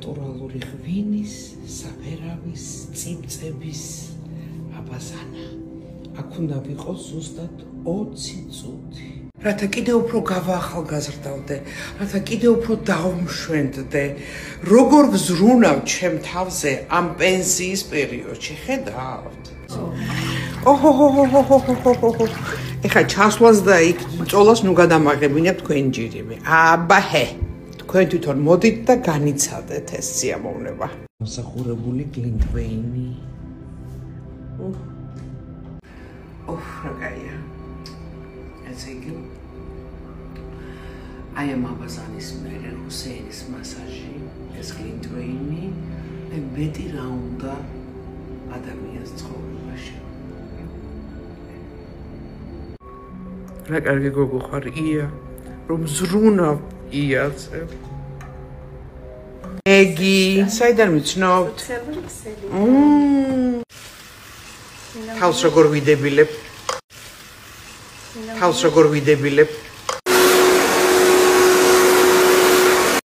ნატურალური ღვინის, საფერავის, წიწების აბაზანა. აქ უნდა ვიყოს ზუსტად 20 წუთი. რათა კიდევ უფრო გავაახალგაზრდავდე, რათა კიდევ უფრო დავმშვენდდე, როგორ ვზრუნავ ჩემ თავზე ამ პენსიის პერიოდში, ხედავთ? ეხლა ჩასვლას და იქ წოლას ნუ გადამაღებინებ თქვენ ჯირიმი. აბა ჰე, თქვენ თვითონ მოდით და განიცადეთ ეს სიამოვნება. მოსახურებული გლინტვეინი. რა კაია. ესე იგი აი ამ აბაზანის მერე ჰუსეინის მასაჟი, ეს გლინტვეინი, მეტი რა უნდა ადამიანს ცხოვრებაში. რა კარგი გოგო ხარ ია, რომ ზრუნავ იაზე. ეგი, საიდან ვიცნობთ? თავს როგორ ვიდებილებ?